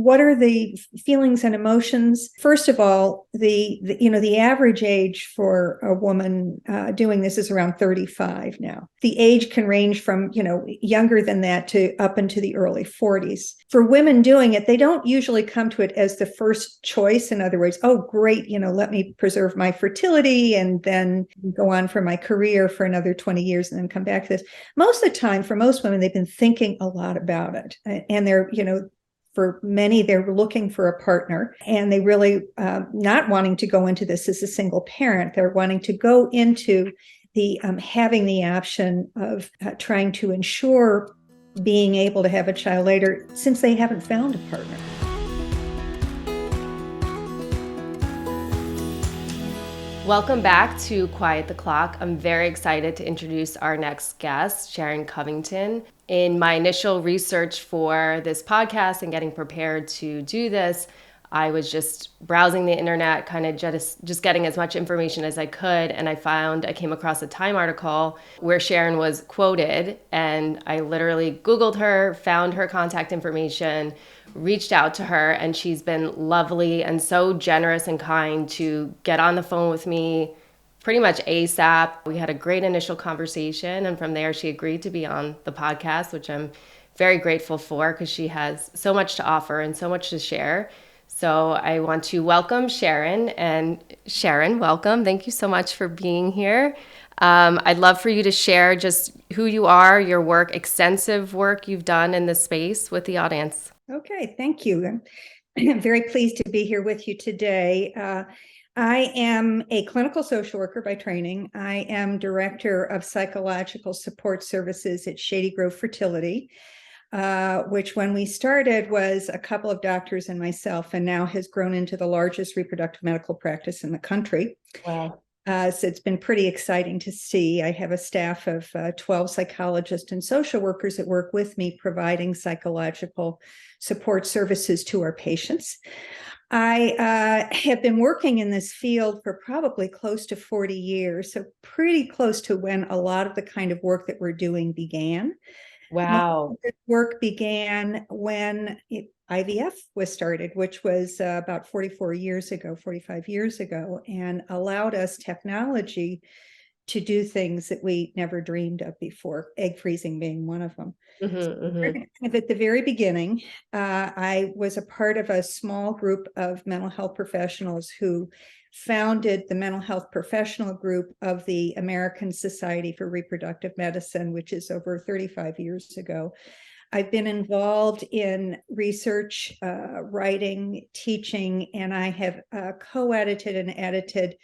what are the feelings and emotions? First of all, the average age for a woman doing this is around 35 now. The age can range from, younger than that to up into the early 40s. For women doing it, they don't usually come to it as the first choice. In other words, oh, great, let me preserve my fertility and then go on for my career for another 20 years and then come back to this. Most of the time, for most women, they've been thinking a lot about it. And they're, for many, they're looking for a partner, and they really not wanting to go into this as a single parent. They're wanting to go into the having the option of trying to ensure being able to have a child later, since they haven't found a partner. Welcome back to Quiet the Clock. I'm very excited to introduce our next guest, Sharon Covington. In my initial research for this podcast and getting prepared to do this, I was just browsing the internet, kind of just getting as much information as I could. And I came across a Time article where Sharon was quoted, and I literally Googled her, found her contact information, reached out to her, and she's been lovely and so generous and kind to get on the phone with me pretty much ASAP. We had a great initial conversation, and from there she agreed to be on the podcast, which I'm very grateful for because she has so much to offer and so much to share. So I want to welcome Sharon. And Sharon, welcome. Thank you so much for being here. I'd love for you to share just who you are, your work, extensive work you've done in this space with the audience. Okay, thank you. I'm very pleased to be here with you today. I am a clinical social worker by training. I am director of psychological support services at Shady Grove Fertility, which when we started was a couple of doctors and myself, and now has grown into the largest reproductive medical practice in the country. Wow. So it's been pretty exciting to see. I have a staff of 12 psychologists and social workers that work with me, providing psychological support services to our patients. I have been working in this field for probably close to 40 years, so pretty close to when a lot of the kind of work that we're doing began. Wow. This work began when IVF was started, which was about 45 years ago, and allowed us technology to do things that we never dreamed of before, egg freezing being one of them. At the very beginning, I was a part of a small group of mental health professionals who founded the mental health professional group of the American Society for Reproductive Medicine, which is over 35 years ago. I've been involved in research, writing, teaching, and I have co-edited and edited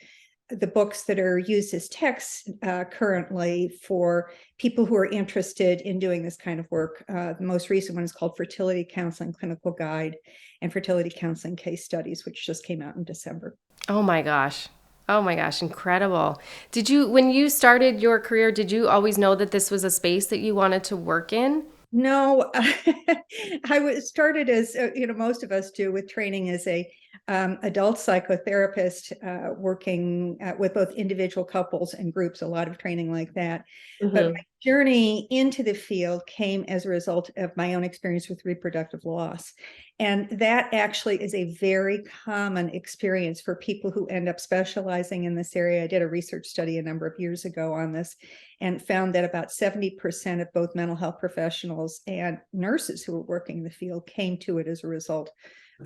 the books that are used as texts currently for people who are interested in doing this kind of work. The most recent one is called Fertility Counseling Clinical Guide and Fertility Counseling Case Studies, which just came out in December. Oh my gosh. Oh my gosh, incredible. When you started your career, did you always know that this was a space that you wanted to work in? No, I started as, most of us do, with training as a adult psychotherapist, working with both individual couples and groups, a lot of training like that. But my journey into the field came as a result of my own experience with reproductive loss. And that actually is a very common experience for people who end up specializing in this area. I did a research study a number of years ago on this and found that about 70% of both mental health professionals and nurses who were working in the field came to it as a result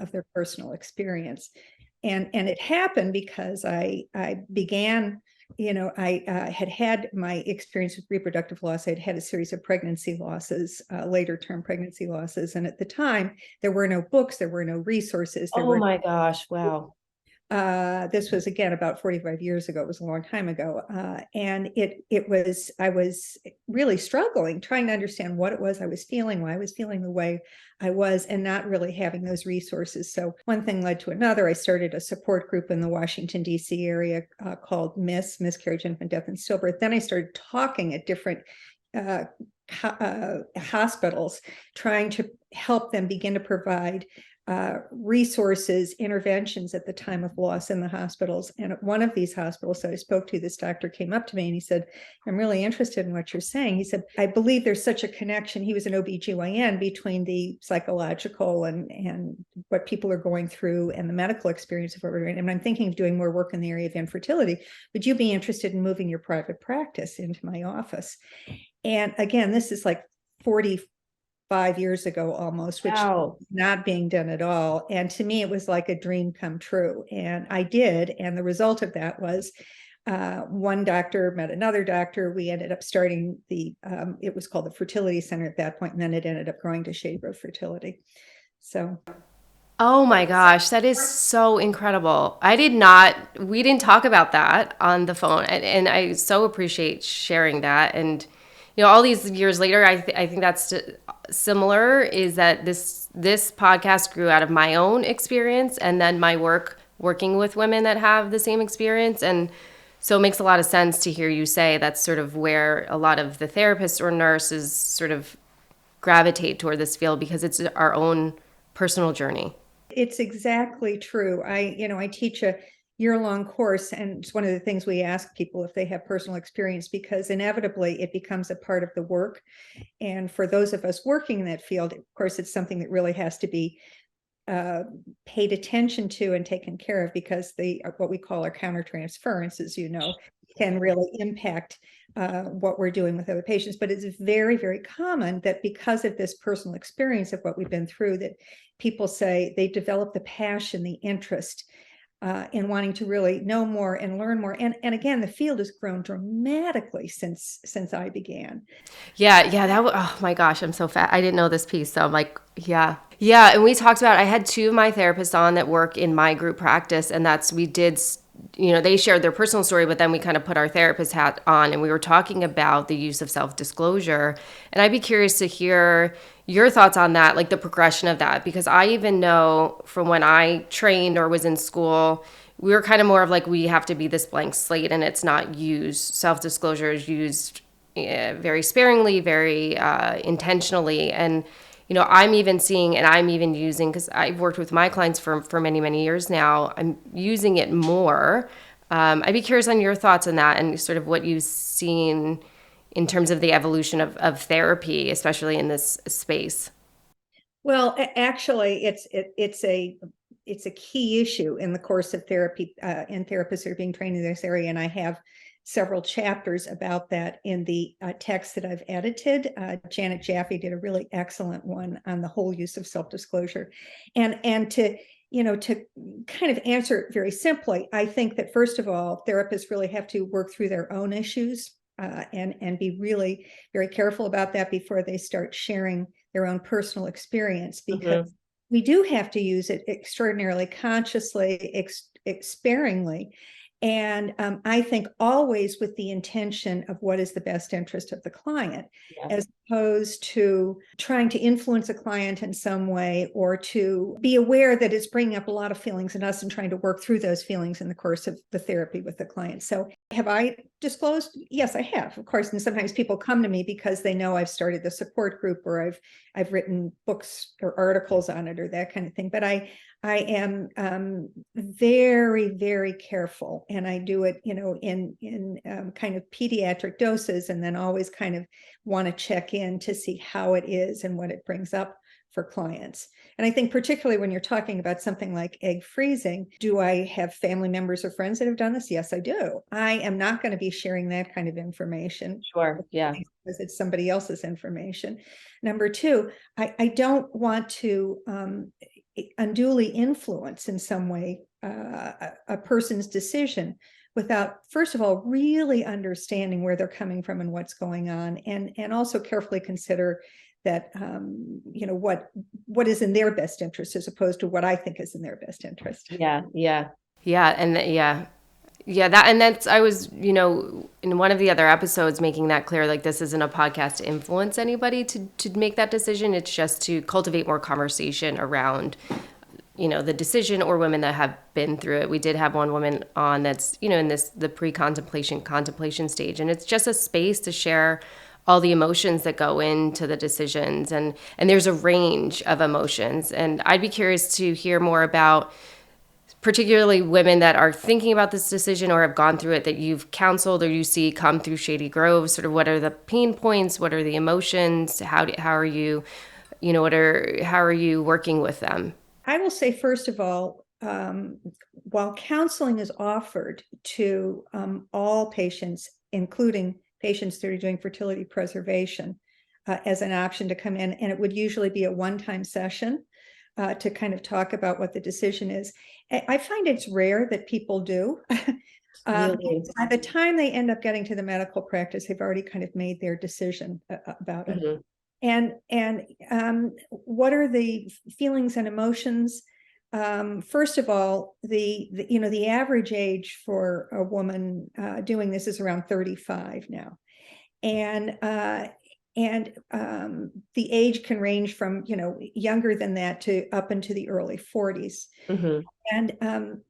of their personal experience. And it happened because I began, I had my experience with reproductive loss. I'd had a series of pregnancy losses, later term pregnancy losses. And at the time, there were no books, there were no resources. Oh my gosh, wow. This was, again, about 45 years ago. It was a long time ago. And I was really struggling, trying to understand what it was I was feeling, why I was feeling the way I was, and not really having those resources. So one thing led to another. I started a support group in the Washington, D.C. area called Miscarriage, Infant Death, and Stillbirth. Then I started talking at different hospitals, trying to help them begin to provide resources, interventions at the time of loss in the hospitals. And at one of these hospitals that I spoke to, this doctor came up to me and he said, I'm really interested in what you're saying. He said, I believe there's such a connection. He was an OBGYN, between the psychological and what people are going through and the medical experience of what we're doing. And I'm thinking of doing more work in the area of infertility. Would you be interested in moving your private practice into my office? And again, this is like 45 years ago almost, which Wow. is not being done at all. And to me, it was like a dream come true. And I did. And the result of that was one doctor met another doctor. We ended up starting it was called the Fertility Center at that point, and then it ended up growing to Shady Grove Fertility. So. Oh my gosh, that is so incredible. We didn't talk about that on the phone. And I so appreciate sharing that. And, all these years later, I think that's similar, is that this podcast grew out of my own experience and then my working with women that have the same experience. And so it makes a lot of sense to hear you say that's sort of where a lot of the therapists or nurses sort of gravitate toward this field, because it's our own personal journey. It's exactly true. I teach a year-long course, and it's one of the things we ask people if they have personal experience, because inevitably it becomes a part of the work. And for those of us working in that field, of course, it's something that really has to be paid attention to and taken care of, because what we call our countertransferences, can really impact what we're doing with other patients. But it's very, very common that because of this personal experience of what we've been through, that people say they develop the passion, the interest in wanting to really know more and learn more. And again, the field has grown dramatically since I began. Yeah, oh my gosh, I'm so fat. I didn't know this piece. So I'm like, yeah. Yeah, and we talked about, I had two of my therapists on that work in my group practice, and they shared their personal story, but then we kind of put our therapist hat on and we were talking about the use of self-disclosure. And I'd be curious to hear your thoughts on that, like the progression of that, because I even know from when I trained or was in school, we were kind of more of like, we have to be this blank slate and it's not used. Self-disclosure is used very sparingly, very intentionally. And, I'm even seeing, and I'm even using, because I've worked with my clients for many, many years now, I'm using it more. I'd be curious on your thoughts on that and sort of what you've seen in terms of the evolution of therapy, especially in this space. Well, actually, it's a key issue in the course of therapy, and therapists are being trained in this area. And I have several chapters about that in the text that I've edited. Janet Jaffe did a really excellent one on the whole use of self-disclosure. And to kind of answer it very simply, I think that first of all, therapists really have to work through their own issues and be really very careful about that before they start sharing their own personal experience, because we do have to use it extraordinarily consciously, sparingly. And I think always with the intention of what is the best interest of the client, as opposed to trying to influence a client in some way, or to be aware that it's bringing up a lot of feelings in us and trying to work through those feelings in the course of the therapy with the client. So have I disclosed? Yes, I have, of course. And sometimes people come to me because they know I've started the support group, or I've written books or articles on it, or that kind of thing. But I am very, very careful, and I do it, in kind of pediatric doses, and then always kind of want to check in to see how it is and what it brings up for clients. And I think particularly when you're talking about something like egg freezing, do I have family members or friends that have done this? Yes, I do. I am not going to be sharing that kind of information. Sure. Yeah. Because it's somebody else's information. Number two, I don't want to unduly influence in some way a person's decision without, first of all, really understanding where they're coming from and what's going on, and also carefully consider that what is in their best interest as opposed to what I think is in their best interest. I was, in one of the other episodes making that clear, like this isn't a podcast to influence anybody to make that decision. It's just to cultivate more conversation around, the decision, or women that have been through it. We did have one woman on that's, in the contemplation stage. And it's just a space to share all the emotions that go into the decisions, and there's a range of emotions. And I'd be curious to hear more about particularly women that are thinking about this decision or have gone through it, that you've counseled or you see come through Shady Grove. Sort of, what are the pain points? What are the emotions? How are you, how are you working with them? I will say, first of all, while counseling is offered to all patients, including patients that are doing fertility preservation, as an option to come in, and it would usually be a one-time session to kind of talk about what the decision is. I find it's rare that people do. Really? By the time they end up getting to the medical practice, they've already kind of made their decision about it. Mm-hmm. And what are the feelings and emotions? First of all, the average age for a woman doing this is around 35 now, and the age can range from younger than that to up into the early 40s. Mm-hmm. And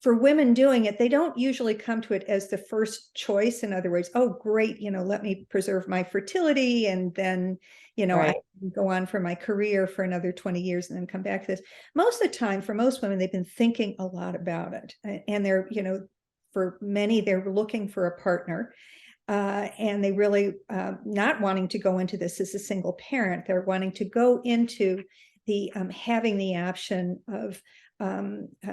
for women doing it, they don't usually come to it as the first choice. In other words, oh, great, let me preserve my fertility, and then, I Right. can go on for my career for another 20 years and then come back to this. Most of the time, for most women, they've been thinking a lot about it. And they're, for many, they're looking for a partner. And they really not wanting to go into this as a single parent. They're wanting to go into the having the option of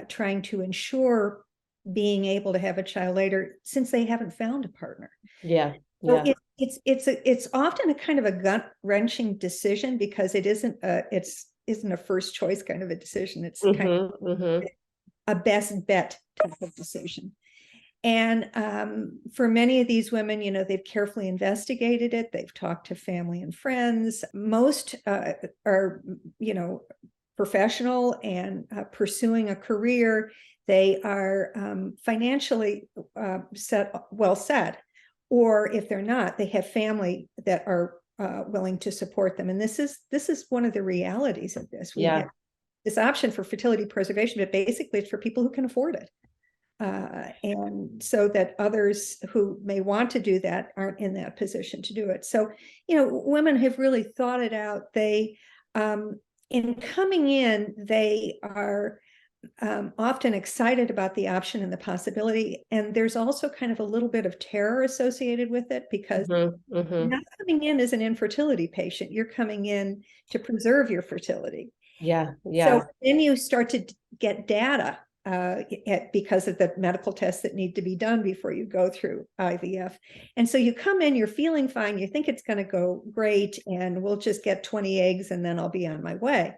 trying to ensure being able to have a child later, since they haven't found a partner. Yeah. So Yeah. it's often a kind of a gut-wrenching decision, because it isn't a first choice kind of a decision. It's kind of Mm-hmm. Mm-hmm. a best bet type of decision. And for many of these women, they've carefully investigated it. They've talked to family and friends. Most are, professional and pursuing a career. They are financially well set. Or if they're not, they have family that are willing to support them. And this is one of the realities of this. We have this option for fertility preservation, but basically it's for people who can afford it. And so that others who may want to do that aren't in that position to do it. So, women have really thought it out. They, in coming in, they are often excited about the option and the possibility. And there's also kind of a little bit of terror associated with it, because Mm-hmm. you're Mm-hmm. not coming in as an infertility patient. You're coming in to preserve your fertility. Yeah. So Yeah. then you start to get data because of the medical tests that need to be done before you go through IVF. And so you come in, you're feeling fine, you think it's going to go great, and we'll just get 20 eggs and then I'll be on my way.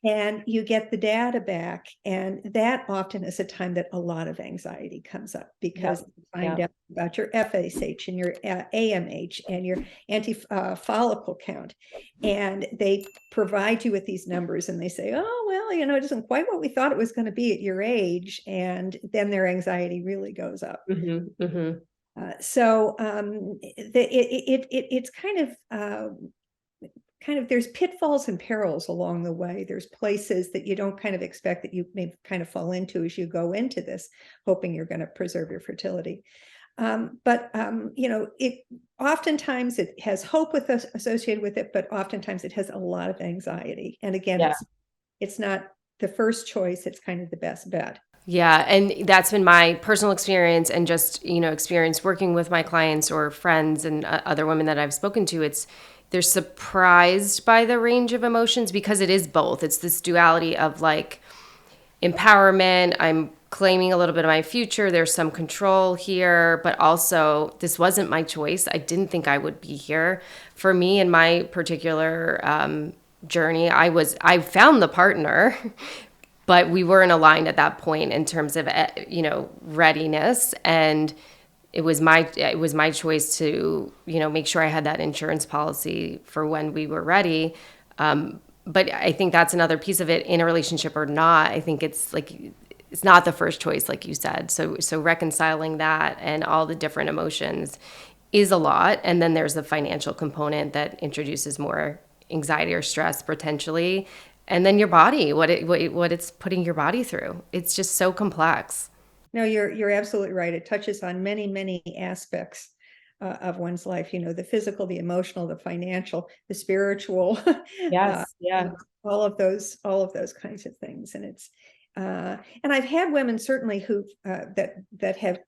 And you get the data back, and that often is a time that a lot of anxiety comes up, because you find out about your FSH and your AMH and your anti-follicle count, and they provide you with these numbers, and they say, oh, well, it isn't quite what we thought it was going to be at your age, and then their anxiety really goes up. Mm-hmm. Mm-hmm. It's kind of there's pitfalls and perils along the way. There's places that you don't kind of expect that you may kind of fall into as you go into this, hoping you're going to preserve your fertility. But it oftentimes it has hope with us associated with it, but oftentimes it has a lot of anxiety. And again, it's not the first choice. It's kind of the best bet. Yeah, and that's been my personal experience, and just, experience working with my clients or friends and other women that I've spoken to. They're surprised by the range of emotions, because it is both. It's this duality of like empowerment. I'm claiming a little bit of my future. There's some control here, but also this wasn't my choice. I didn't think I would be here. For me, in my particular journey, I found the partner, but we weren't aligned at that point in terms of readiness. And it was my choice to make sure I had that insurance policy for when we were ready. But I think that's another piece of it, in a relationship or not. I think it's not the first choice, like you said. So reconciling that and all the different emotions is a lot. And then there's the financial component that introduces more anxiety or stress potentially. And then your body, what it's putting your body through. It's just so complex. No, you're absolutely right. It touches on many, many aspects of one's life, the physical, the emotional, the financial, the spiritual, Yes. Yeah. all of those kinds of things. And it's, and I've had women certainly who that have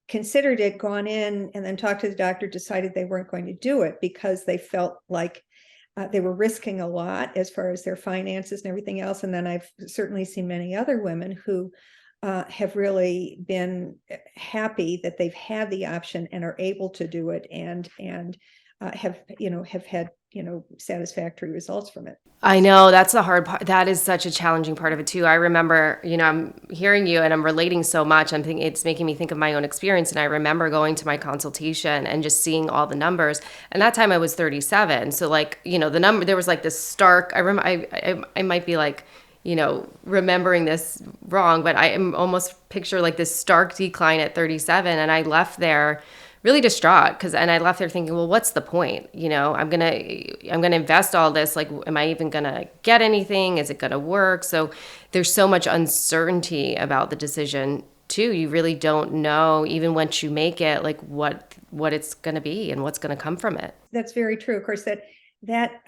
considered it, gone in and then talked to the doctor, decided they weren't going to do it because they felt like they were risking a lot as far as their finances and everything else. And then I've certainly seen many other women who have really been happy that they've had the option and are able to do it, and have had satisfactory results from it. I know that's the hard part. That is such a challenging part of it too. I remember, I'm hearing you and I'm relating so much. I'm thinking it's making me think of my own experience. And I remember going to my consultation and just seeing all the numbers. And that time I was 37. So the number, there was like this stark, I remember, I might be like, remembering this wrong, but I am almost picture like this stark decline at 37. And I left there really distraught and I left there thinking, well, what's the point? I'm going to invest all this. Like, am I even going to get anything? Is it going to work? So there's so much uncertainty about the decision too. You really don't know, even once you make it, like what it's going to be and what's going to come from it. That's very true. Of course, that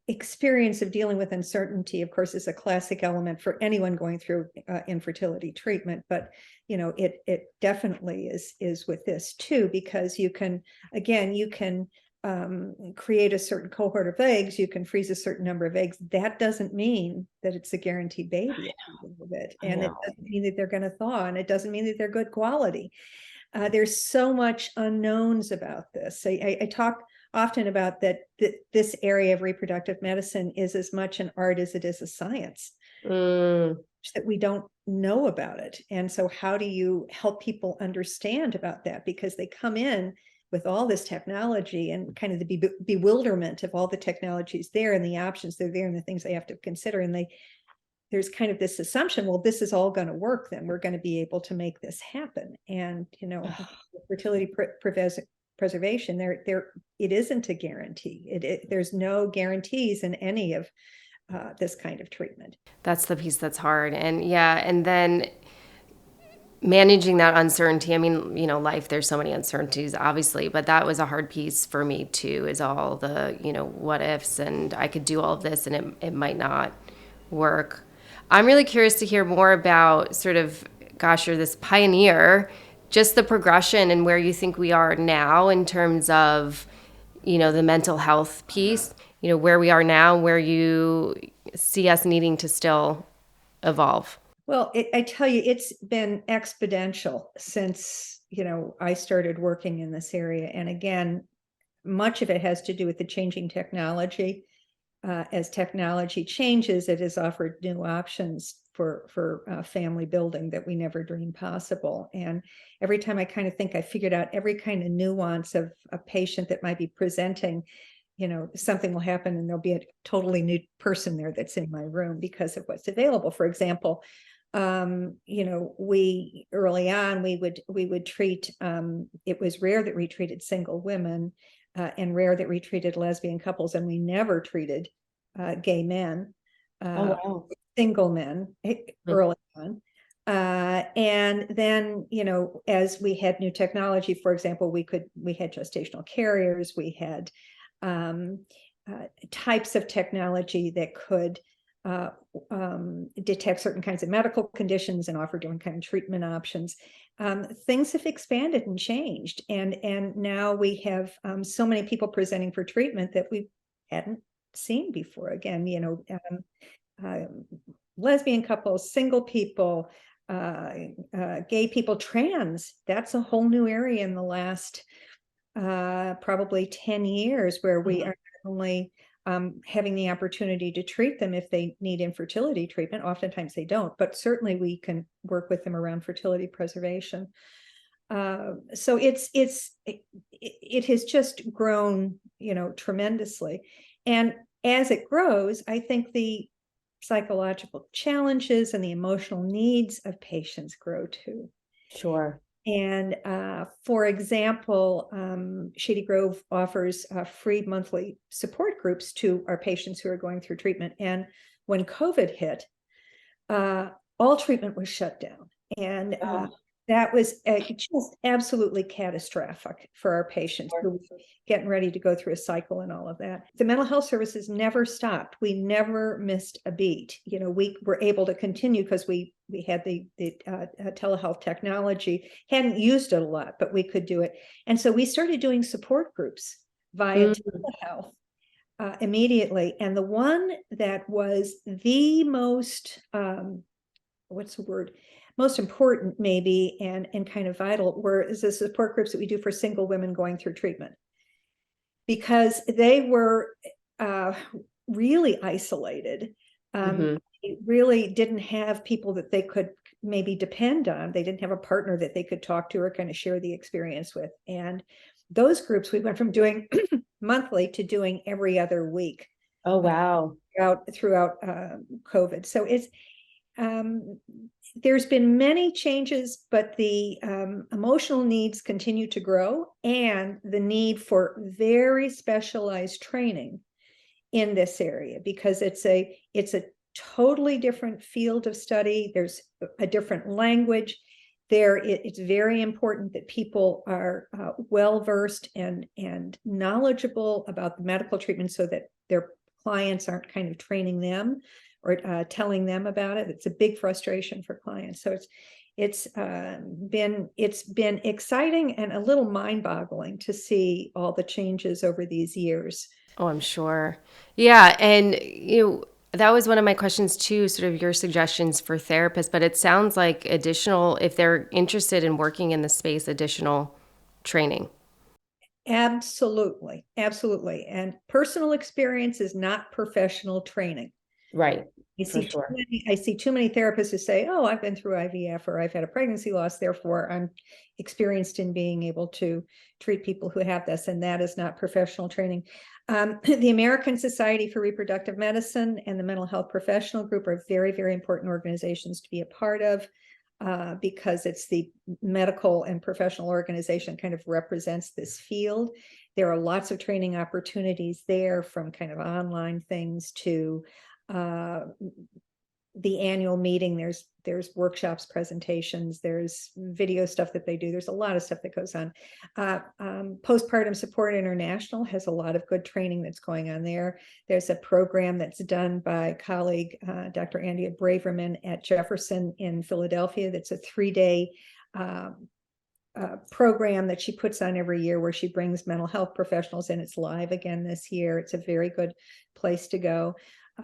experience of dealing with uncertainty, of course, is a classic element for anyone going through infertility treatment. But it definitely is with this too, because you can create a certain cohort of eggs, you can freeze a certain number of eggs. That doesn't mean that it's a guaranteed baby, and it doesn't mean that they're going to thaw, and it doesn't mean that they're good quality. There's so much unknowns about this. I talk often about that this area of reproductive medicine is as much an art as it is a science, that we don't know about it. And so how do you help people understand about that? Because they come in with all this technology and kind of the bewilderment of all the technologies there and the options that are there and the things they have to consider. And there's kind of this assumption, well, this is all going to work, then we're going to be able to make this happen. And fertility preservation, it isn't a guarantee. There's no guarantees in any of this kind of treatment. That's the piece that's hard. And then managing that uncertainty. I mean, life, there's so many uncertainties, obviously, but that was a hard piece for me too, is all the, what ifs, and I could do all of this and it might not work. I'm really curious to hear more about sort of, gosh, you're this pioneer, just the progression and where you think we are now in terms of, the mental health piece, where we are now, where you see us needing to still evolve. Well, I tell you, it's been exponential since, I started working in this area. And again, much of it has to do with the changing technology. As technology changes, it has offered new options for family building that we never dreamed possible. And every time I kind of think I figured out every kind of nuance of a patient that might be presenting, something will happen and there'll be a totally new person there that's in my room because of what's available. For example, we early on, we would treat, it was rare that we treated single women, and rare that we treated lesbian couples, and we never treated gay men, single men early on. And then, as we had new technology, for example, we had gestational carriers, we had types of technology that could detect certain kinds of medical conditions and offer different kind of treatment options. Things have expanded and changed, and now we have so many people presenting for treatment that we hadn't seen before. Again, lesbian couples, single people, gay people, trans. That's a whole new area in the last probably 10 years, where we are not only having the opportunity to treat them if they need infertility treatment. Oftentimes they don't, but certainly we can work with them around fertility preservation. So it has just grown, tremendously. And as it grows, I think the psychological challenges and the emotional needs of patients grow too. Sure. And for example, Shady Grove offers free monthly support groups to our patients who are going through treatment. And when COVID hit, all treatment was shut down. And That was just absolutely catastrophic for our patients who were getting ready to go through a cycle and all of that. The mental health services never stopped. We never missed a beat. We were able to continue because we had the telehealth technology, hadn't used it a lot, but we could do it. And so we started doing support groups via telehealth immediately. And the one that was the most, what's the word? Most important maybe and kind of vital is the support groups that we do for single women going through treatment, because they were really isolated. They really didn't have people that they could maybe depend on. They didn't have a partner that they could talk to or kind of share the experience with. And those groups, we went from doing monthly to doing every other week. Oh, wow. Throughout COVID. So it's, there's been many changes, but the emotional needs continue to grow, and the need for very specialized training in this area, because it's a totally different field of study. There's a different language there. It's very important that people are well versed and knowledgeable about the medical treatment, so that their clients aren't kind of training them or telling them about it. It's a big frustration for clients. So it's been exciting and a little mind-boggling to see all the changes over these years. Oh, I'm sure. Yeah, and that was one of my questions too, sort of your suggestions for therapists, but it sounds like additional, if they're interested in working in the space, additional training. Absolutely. And personal experience is not professional training. Right. I see too many therapists who say, oh, I've been through IVF, or I've had a pregnancy loss, therefore I'm experienced in being able to treat people who have this. And that is not professional training. The American Society for Reproductive Medicine and the Mental Health Professional Group are very, very important organizations to be a part of, because it's the medical and professional organization kind of represents this field. There are lots of training opportunities there, from kind of online things to the annual meeting. There's workshops, presentations, there's video stuff that they do. There's a lot of stuff that goes on. Postpartum Support International has a lot of good training that's going on there. There's a program that's done by colleague Dr. Andrea Braverman at Jefferson in Philadelphia. That's a 3-day program that she puts on every year, where she brings mental health professionals in. It's live again this year. It's a very good place to go.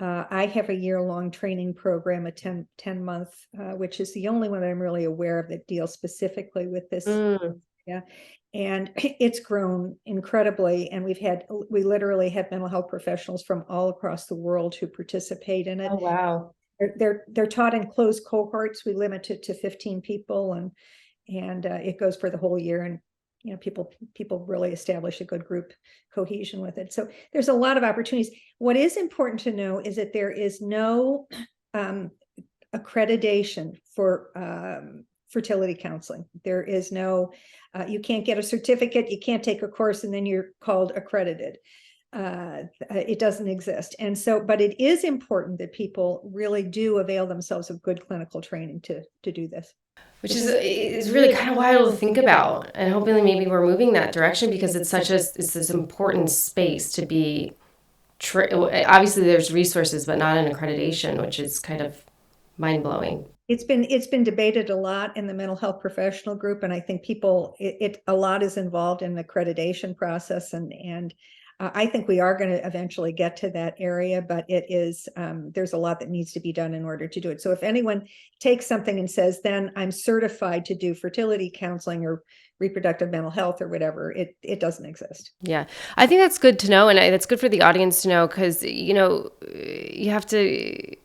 I have a year-long training program, a 10-month, which is the only one that I'm really aware of that deals specifically with this. Yeah. And it's grown incredibly. And we literally have mental health professionals from all across the world who participate in it. Oh, wow. They're taught in closed cohorts. We limit it to 15 people, and it goes for the whole year. And people really establish a good group cohesion with it. So there's a lot of opportunities. What is important to know is that there is no accreditation for fertility counseling. There is no, you can't get a certificate, you can't take a course, and then you're called accredited. It doesn't exist. And so, but it is important that people really do avail themselves of good clinical training to do this. Which is really kind of wild to think about, and hopefully maybe we're moving that direction, because it's this important space to be. Obviously, there's resources, but not an accreditation, which is kind of mind blowing. It's been debated a lot in the mental health professional group, and I think a lot is involved in the accreditation process, and I think we are going to eventually get to that area, but there's a lot that needs to be done in order to do it. So if anyone takes something and says, then I'm certified to do fertility counseling or reproductive mental health or whatever, it doesn't exist. Yeah, I think that's good to know, and that's good for the audience to know, because you have to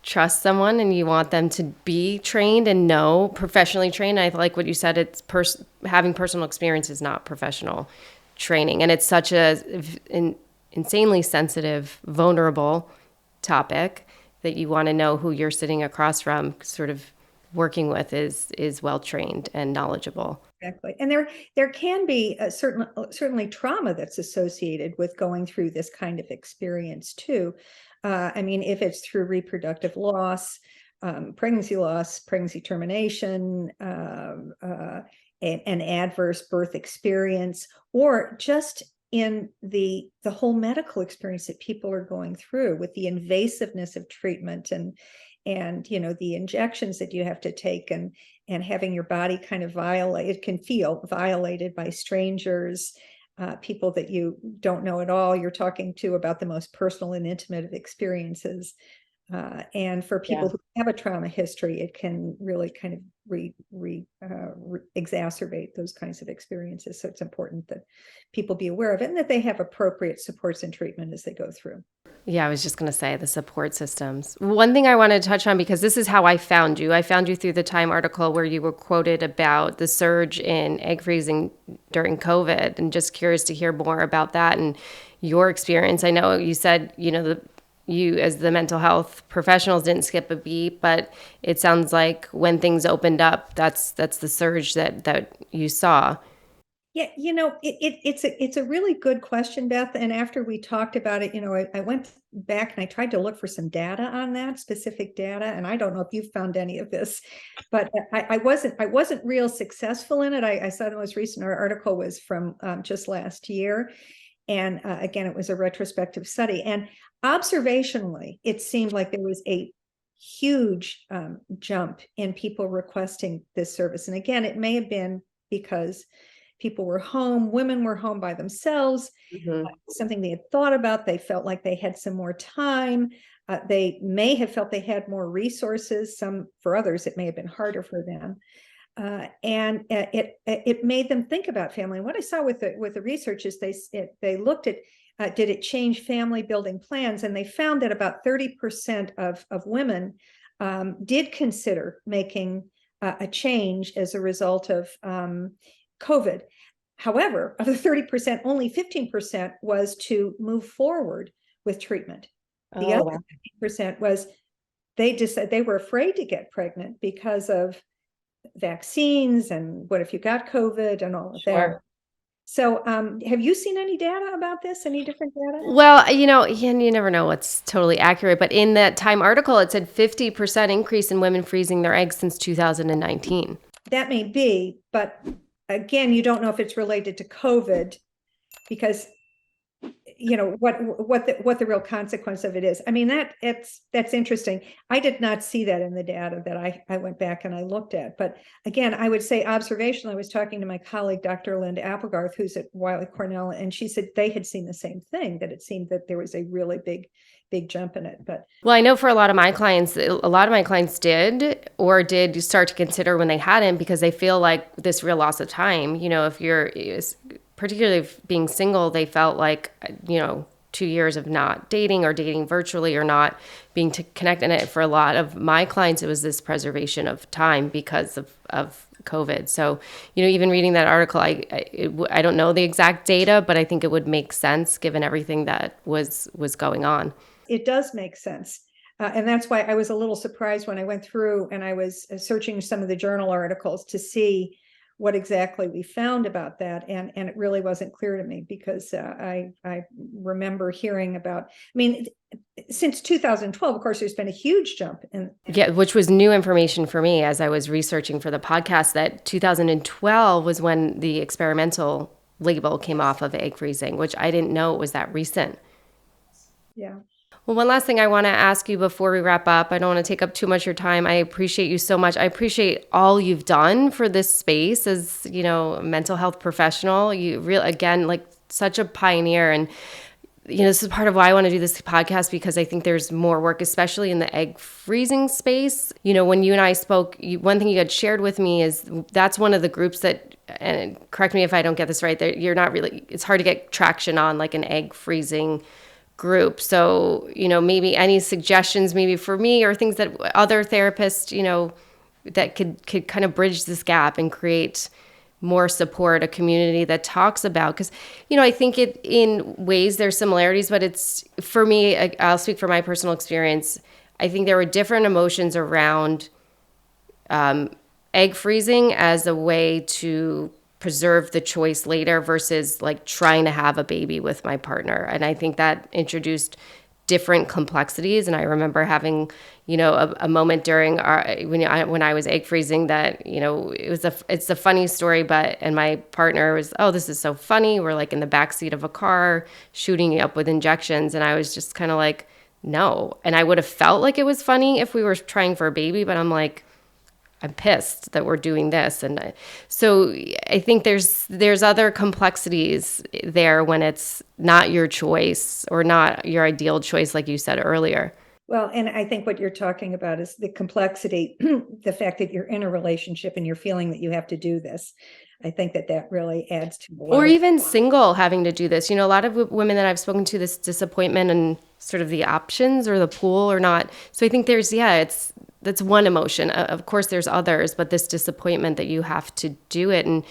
trust someone, and you want them to be trained and know, professionally trained. I like what you said. It's having personal experience is not professional training, and it's such an insanely sensitive, vulnerable topic that you want to know who you're sitting across from, sort of working with, is well trained and knowledgeable. Exactly. And there can be certainly trauma that's associated with going through this kind of experience too. I mean, if it's through reproductive loss, pregnancy loss, pregnancy termination, an adverse birth experience, or just in the whole medical experience that people are going through with the invasiveness of treatment and the injections that you have to take and having your body kind of it can feel violated by strangers, people that you don't know at all. You're talking to about the most personal and intimate of experiences. And for people who have a trauma history, it can really kind of exacerbate those kinds of experiences. So it's important that people be aware of it and that they have appropriate supports and treatment as they go through. Yeah, I was just going to say the support systems. One thing I wanted to touch on, because this is how I found you. I found you through the Time article where you were quoted about the surge in egg freezing during COVID, and just curious to hear more about that and your experience. I know you said, you as the mental health professionals didn't skip a beat, but it sounds like when things opened up, that's the surge that you saw. Yeah, it's a really good question, Beth. And after we talked about it, I went back and I tried to look for some data on that, specific data. And I don't know if you found any of this, but I wasn't real successful in it. I saw the most recent article was from just last year. And again, it was a retrospective study. And observationally, it seemed like there was a huge jump in people requesting this service. And again, it may have been because people were home, women were home by themselves, something they had thought about. They felt like they had some more time. They may have felt they had more resources. For others, it may have been harder for them. And it made them think about family. And what I saw with the research is they looked at, did it change family building plans? And they found that about 30% of women did consider making a change as a result of COVID. However, of the 30%, only 15% was to move forward with treatment. The other 15% was they decided they were afraid to get pregnant because of vaccines and what if you got COVID and all of that. So have you seen any data about this? Any different data? Well, you never know what's totally accurate, but in that Time article, it said 50% increase in women freezing their eggs since 2019. That may be, but again, you don't know if it's related to COVID because what the real consequence of it is. I mean, that's interesting. I did not see that in the data that I went back and I looked at. But again, I would say observational. I was talking to my colleague, Dr. Linda Applegarth, who's at Wiley Cornell, and she said they had seen the same thing, that it seemed that there was a really big jump in it. But well, I know for a lot of my clients did start to consider when they hadn't, because they feel like this real loss of time. If you're particularly being single, they felt like 2 years of not dating or dating virtually or not being to connect. And for a lot of my clients, it was this preservation of time because of COVID. So, even reading that article, I don't know the exact data, but I think it would make sense given everything that was going on. It does make sense. And that's why I was a little surprised when I went through and I was searching some of the journal articles to see what exactly we found about that. And it really wasn't clear to me because I remember hearing about, since 2012, of course, there's been a huge jump yeah, which was new information for me as I was researching for the podcast, that 2012 was when the experimental label came off of egg freezing, which I didn't know it was that recent. Yeah. Well, one last thing I want to ask you before we wrap up. I don't want to take up too much of your time. I appreciate you so much. I appreciate all you've done for this space as, a mental health professional. You again, like such a pioneer. And, this is part of why I want to do this podcast, because I think there's more work, especially in the egg freezing space. When you and I spoke, one thing you had shared with me is that's one of the groups that, and correct me if I don't get this right, that you're not really, it's hard to get traction on, like an egg freezing group. So, maybe any suggestions maybe for me or things that other therapists, that could kind of bridge this gap and create more support, a community that talks about, because, I think it in ways there's similarities, but it's, for me, I'll speak for my personal experience. I think there were different emotions around egg freezing as a way to preserve the choice later versus like trying to have a baby with my partner. And I think that introduced different complexities. And I remember having, a moment during when I was egg freezing that, it's a funny story, and my partner was, oh, this is so funny. We're like in the backseat of a car shooting up with injections. And I was just kind of like, no. And I would have felt like it was funny if we were trying for a baby, but I'm like, I'm pissed that we're doing this. And so I think there's other complexities there when it's not your choice or not your ideal choice, like you said earlier. Well, and I think what you're talking about is the complexity, the fact that you're in a relationship and you're feeling that you have to do this. I think that really adds to or even single having to do this. A lot of women that I've spoken to, this disappointment and sort of the options or the pool or not. So I think that's one emotion. Of course, there's others, but this disappointment that you have to do it. And,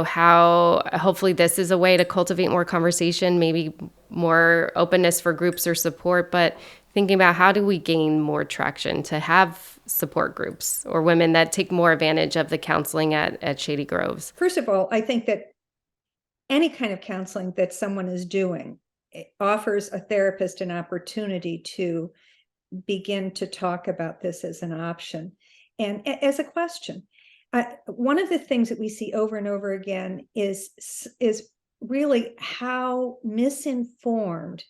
how hopefully this is a way to cultivate more conversation, maybe more openness for groups or support, but thinking about how do we gain more traction to have support groups or women that take more advantage of the counseling at Shady Groves. First of all, I think that any kind of counseling that someone is doing, it offers a therapist an opportunity to begin to talk about this as an option and as a question. One of the things that we see over and over again is really how misinformed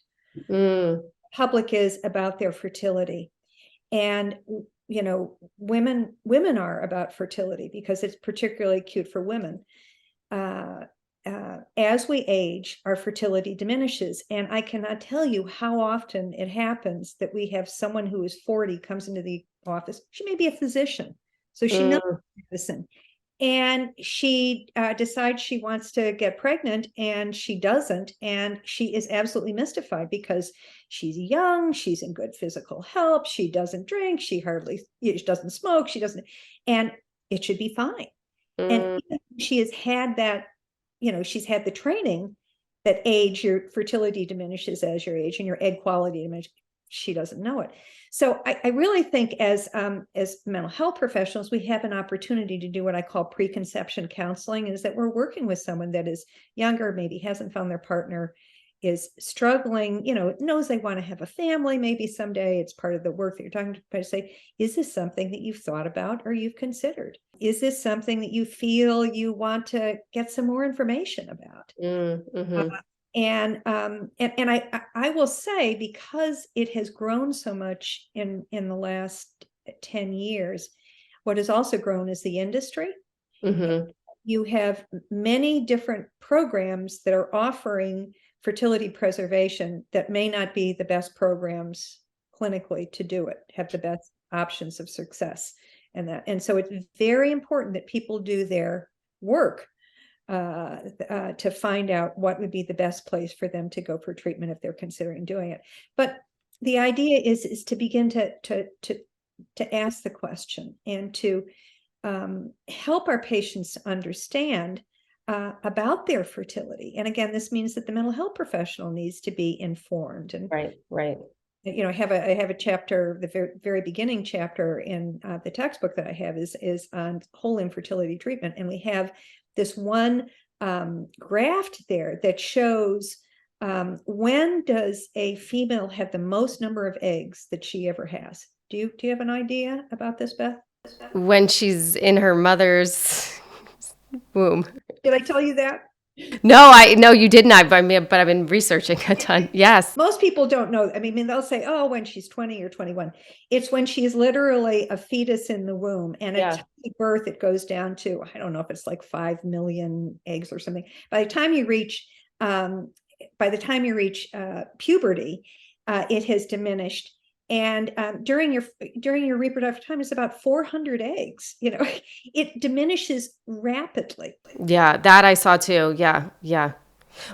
public is about their fertility. And women are about fertility because it's particularly acute for women. As we age, our fertility diminishes. And I cannot tell you how often it happens that we have someone who is 40 comes into the office. She may be a physician, so she knows medicine. And she decides she wants to get pregnant and she doesn't. And she is absolutely mystified because she's young, she's in good physical health, she doesn't drink, she doesn't smoke, and it should be fine. And she has had that, she's had the training that your fertility diminishes as your age and your egg quality diminishes. She doesn't know it. So I really think as mental health professionals, we have an opportunity to do what I call preconception counseling, is that we're working with someone that is younger, maybe hasn't found their partner, is struggling, knows they want to have a family. Maybe someday it's part of the work that you're talking about. Say, is this something that you've thought about or you've considered? Is this something that you feel you want to get some more information about? And I will say, because it has grown so much in the last 10 years, what has also grown is the industry. You have many different programs that are offering fertility preservation that may not be the best programs clinically to do it, have the best options of success. And so it's very important that people do their work to find out what would be the best place for them to go for treatment if they're considering doing it. But the idea is to begin to ask the question and to help our patients understand about their fertility. And again, this means that the mental health professional needs to be informed. And right. I have a chapter, the very beginning chapter in the textbook that I have is on whole infertility treatment, and we have this one graph there that shows when does a female have the most number of eggs that she ever has. Do you have an idea about this, Beth? When she's in her mother's womb. Did I tell you that? No, you didn't. But I've been researching a ton. Yes. Most people don't know. I mean, they'll say, oh, when she's 20 or 21. It's when she's literally a fetus in the womb. And at birth, it goes down to, I don't know if it's like 5 million eggs or something. By the time you reach puberty, it has diminished. And during your reproductive time, it's about 400 eggs. It diminishes rapidly. Yeah, that I saw too. Yeah.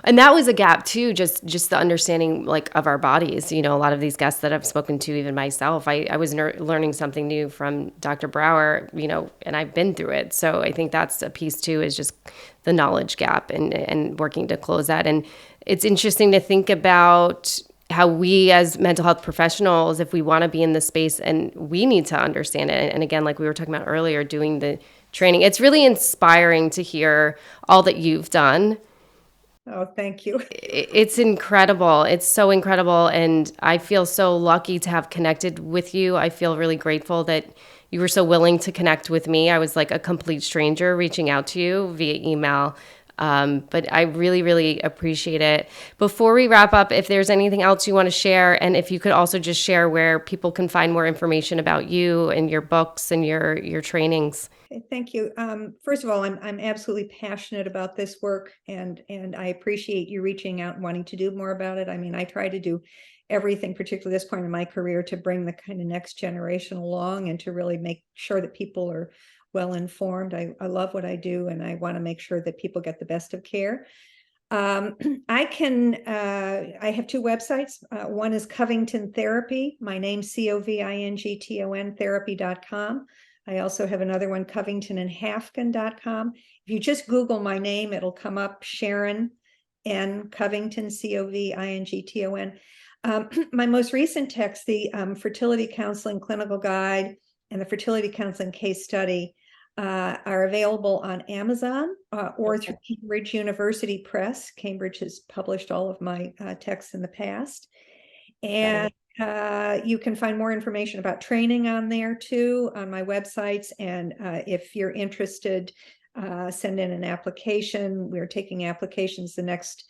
And that was a gap too, just the understanding like of our bodies. A lot of these guests that I've spoken to, even myself, I was learning something new from Dr. Brower, and I've been through it. So I think that's a piece too, is just the knowledge gap and working to close that. And it's interesting to think about how we as mental health professionals, if we want to be in the space, and we need to understand it. And again, like we were talking about earlier, doing the training, it's really inspiring to hear all that you've done. Oh, thank you. It's incredible. It's so incredible. And I feel so lucky to have connected with you. I feel really grateful that you were so willing to connect with me. I was like a complete stranger reaching out to you via email. But I really, really appreciate it. Before we wrap up, if there's anything else you want to share, and if you could also just share where people can find more information about you and your books and your trainings. Okay, thank you. First of all, I'm absolutely passionate about this work, and I appreciate you reaching out and wanting to do more about it. I mean, I try to do everything, particularly this point in my career, to bring the kind of next generation along and to really make sure that people are well informed. I love what I do, and I want to make sure that people get the best of care. I have two websites. One is Covington Therapy. My name, Covington therapy.com. I also have another one, covingtonandhafkin.com. If you just Google my name, it'll come up, Sharon N. Covington, Covington. My most recent text, the Fertility Counseling Clinical Guide and the Fertility Counseling Case Study, are available on Amazon or through Cambridge University Press. Cambridge has published all of my texts in the past. And you can find more information about training on there too, on my websites. And if you're interested, send in an application. We're taking applications. The next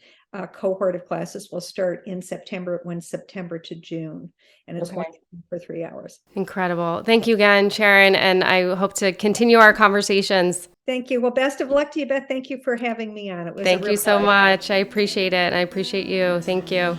cohort of classes will start in September. It went September to June, and it's one for 3 hours. Incredible. Thank you again, Sharon. And I hope to continue our conversations. Thank you. Well, best of luck to you, Beth. Thank you for having me on. It was Thank you so much. I appreciate it. I appreciate you. Thank you.